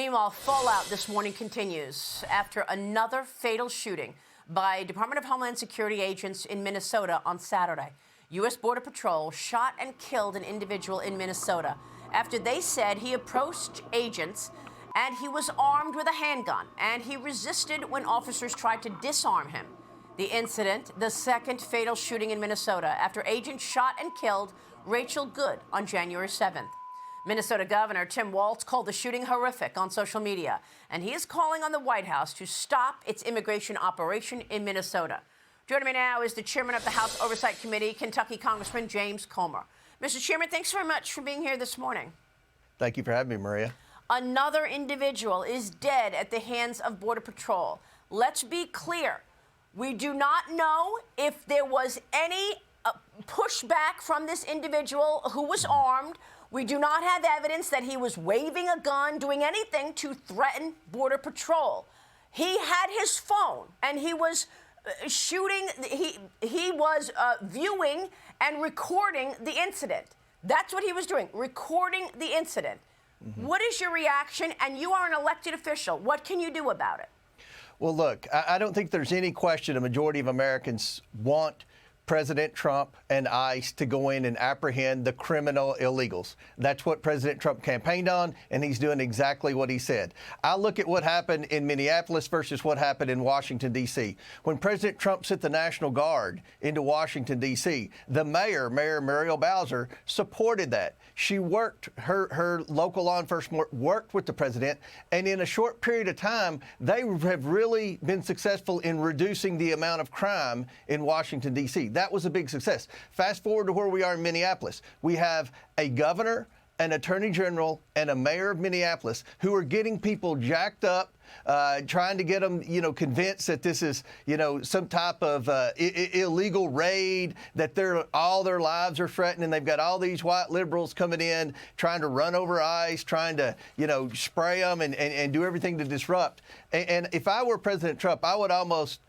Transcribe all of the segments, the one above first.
Meanwhile, fallout this morning continues after another fatal shooting by Department of Homeland Security agents in Minnesota on Saturday. U.S. Border Patrol shot and killed an individual in Minnesota after they said he approached agents and he was armed with a handgun, and he resisted when officers tried to disarm him. The incident, the second fatal shooting in Minnesota after agents shot and killed Rachel Good on January 7th. Minnesota Governor Tim Walz called the shooting horrific on social media, and he is calling on the White House to stop its immigration operation in Minnesota. Joining me now is the chairman of the House Oversight Committee, Kentucky Congressman James Comer. Mr. Chairman, thanks very much for being here this morning. Thank you for having me, Maria. Another individual is dead at the hands of Border Patrol. Let's be clear. We do not know if there was any pushback from this individual who was armed. We do not have evidence that he was waving a gun, doing anything to threaten Border Patrol. He had his phone, and he was shooting. He was viewing and recording the incident. That's what he was doing, recording the incident. Mm-hmm. What is your reaction? And you are an elected official. What can you do about it? Well, look, I don't think there's any question a majority of Americans want President Trump and ICE to go in and apprehend the criminal illegals. That's what President Trump campaigned on, and he's doing exactly what he said. I look at what happened in Minneapolis versus what happened in Washington, D.C. When President Trump sent the National Guard into Washington, D.C., the Mayor Muriel Bowser, supported that. She worked, her local law enforcement worked with the president, and in a short period of time, they have really been successful in reducing the amount of crime in Washington, D.C. That was a big success. Fast forward to where we are in Minneapolis. We have a governor, an attorney general, and a mayor of Minneapolis who are getting people jacked up, trying to get them, convinced that this is, some type of illegal raid, that all their lives are threatened, and they've got all these white liberals coming in, trying to run over ICE, trying to, spray them and do everything to disrupt. And if I were President Trump, I would almost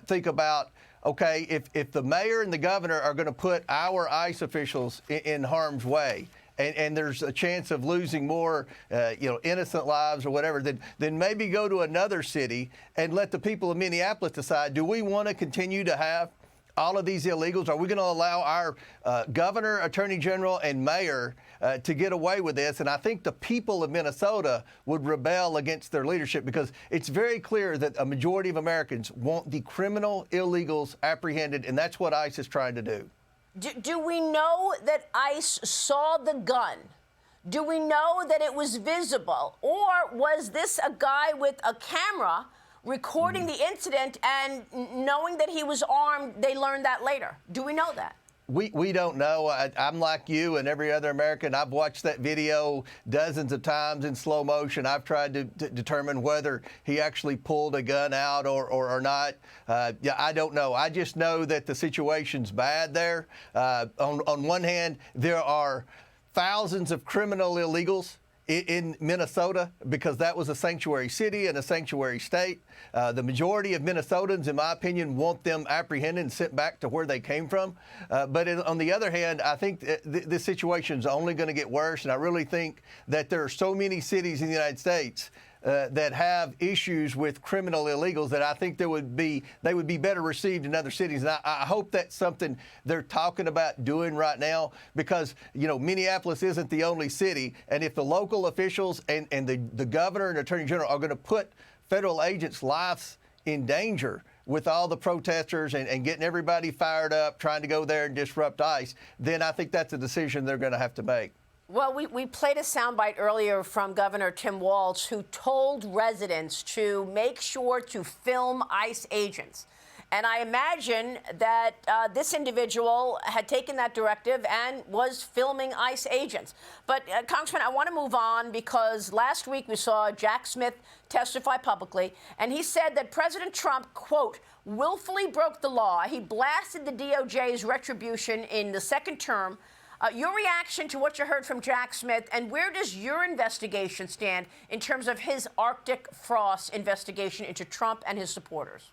think about, okay, if the mayor and the governor are going to put our ICE officials in harm's way, and there's a chance of losing more, innocent lives or whatever, then maybe go to another city and let the people of Minneapolis decide, do we want to continue to have all of these illegals? Are we going to allow our governor, attorney general, and mayor to get away with this? And I think the people of Minnesota would rebel against their leadership, because it's very clear that a majority of Americans want the criminal illegals apprehended, and that's what ICE is trying to do. Do we know that ICE saw the gun? Do we know that it was visible? Or was this a guy with a camera recording the incident, and knowing that he was armed, they learned that later? Do we know that? We don't know. I'm like you and every other American. I've watched that video dozens of times in slow motion. I've tried to determine whether he actually pulled a gun out or not. I don't know. I just know that the situation's bad there. On one hand, there are thousands of criminal illegals in Minnesota, because that was a sanctuary city and a sanctuary state. The majority of Minnesotans, in my opinion, want them apprehended and sent back to where they came from. But on the other hand, I think this situation is only going to get worse. And I really think that there are so many cities in the United States that have issues with criminal illegals that I think they would be better received in other cities. And I hope that's something they're talking about doing right now, because, Minneapolis isn't the only city. And if the local officials and the governor and attorney general are going to put federal agents' lives in danger with all the protesters and getting everybody fired up, trying to go there and disrupt ICE, then I think that's a decision they're going to have to make. Well, we played a soundbite earlier from Governor Tim Walz, who told residents to make sure to film ICE agents. And I imagine that this individual had taken that directive and was filming ICE agents. But, Congressman, I want to move on, because last week we saw Jack Smith testify publicly, and he said that President Trump, quote, willfully broke the law. He blasted the DOJ's retribution in the second term. Your reaction to what you heard from Jack Smith, and where does your investigation stand in terms of his Arctic Frost investigation into Trump and his supporters?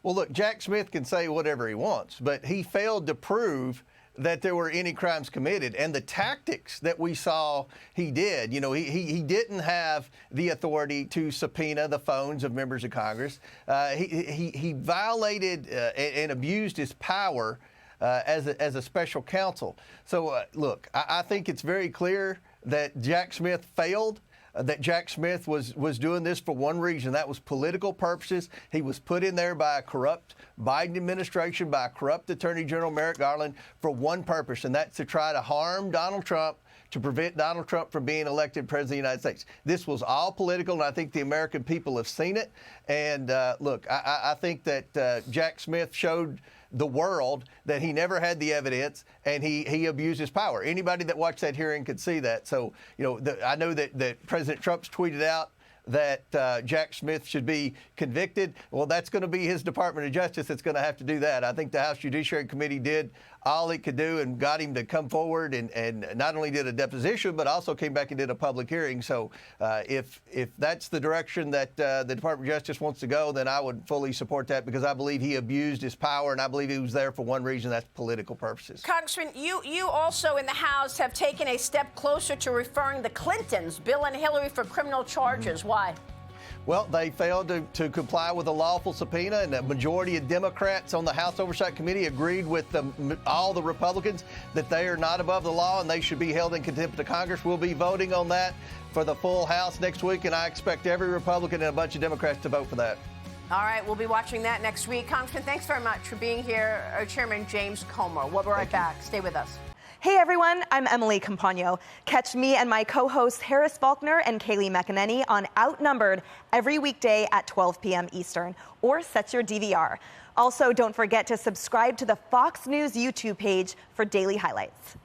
Well, look, Jack Smith can say whatever he wants, but he failed to prove that there were any crimes committed. And the tactics that we saw he did, you know, he didn't have the authority to subpoena the phones of members of Congress. He violated and abused his power as a special counsel. So, look, I think it's very clear that Jack Smith failed. That Jack Smith was doing this for one reason. That was political purposes. He was put in there by a corrupt Biden administration, by a corrupt Attorney General Merrick Garland for one purpose, and that's to try to harm Donald Trump, to prevent Donald Trump from being elected president of the United States. This was all political, and I think the American people have seen it. And look, I think that Jack Smith showed the world that he never had the evidence, and he abused his power. Anybody that watched that hearing could see that. So, you know, I know that President Trump's tweeted out that Jack Smith should be convicted. Well, that's going to be his Department of Justice that's going to have to do that. I think the House Judiciary Committee did all it could do and got him to come forward and not only did a deposition, but also came back and did a public hearing. So if that's the direction that the Department of Justice wants to go, then I would fully support that, because I believe he abused his power, and I believe he was there for one reason, that's political purposes. Congressman, you also in the House have taken a step closer to referring the Clintons, Bill and Hillary, for criminal charges. Why? Well, they failed to comply with a lawful subpoena, and a majority of Democrats on the House Oversight Committee agreed with all the Republicans that they are not above the law and they should be held in contempt of Congress. We'll be voting on that for the full House next week, and I expect every Republican and a bunch of Democrats to vote for that. All right, we'll be watching that next week. Congressman, thanks very much for being here. Chairman James Comer. We'll be right back. Stay with us. Hey everyone, I'm Emily Campagno. Catch me and my co-hosts Harris Faulkner and Kaylee McEnany on Outnumbered every weekday at 12 p.m. Eastern, or set your DVR. Also, don't forget to subscribe to the Fox News YouTube page for daily highlights.